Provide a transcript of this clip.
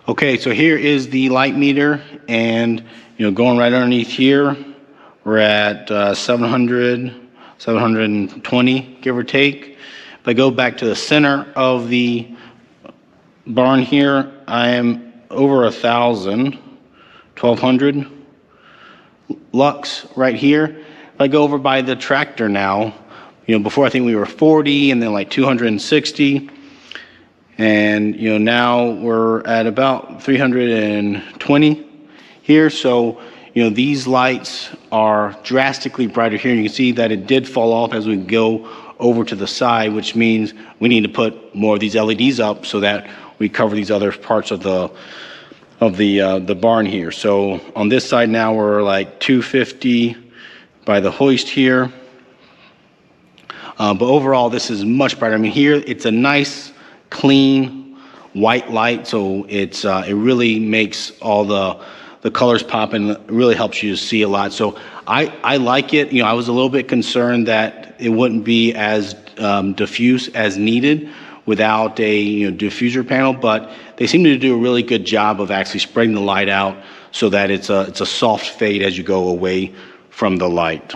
Okay, so here is the light meter, and going right underneath here, we're at 700, 720, give or take. If I go back to the center of the barn here, I am over 1,000, 1,200 lux right here. If I go over by the tractor now, before I think we were 40, and then like 260. And now we're at about 320 here. So these lights are drastically brighter here. You can see that it did fall off as we go over to the side, which means we need to put more of these LEDs up so that we cover these other parts of the barn here. So on this side now we're like 250 by the hoist here. But overall, this is much brighter. I mean, here it's a nice, clean white light, so it really makes all the colors pop and really helps you to see a lot. So I like it. I was a little bit concerned that it wouldn't be as diffuse as needed without a diffuser panel, but they seem to do a really good job of actually spreading the light out so that it's a soft fade as you go away from the light.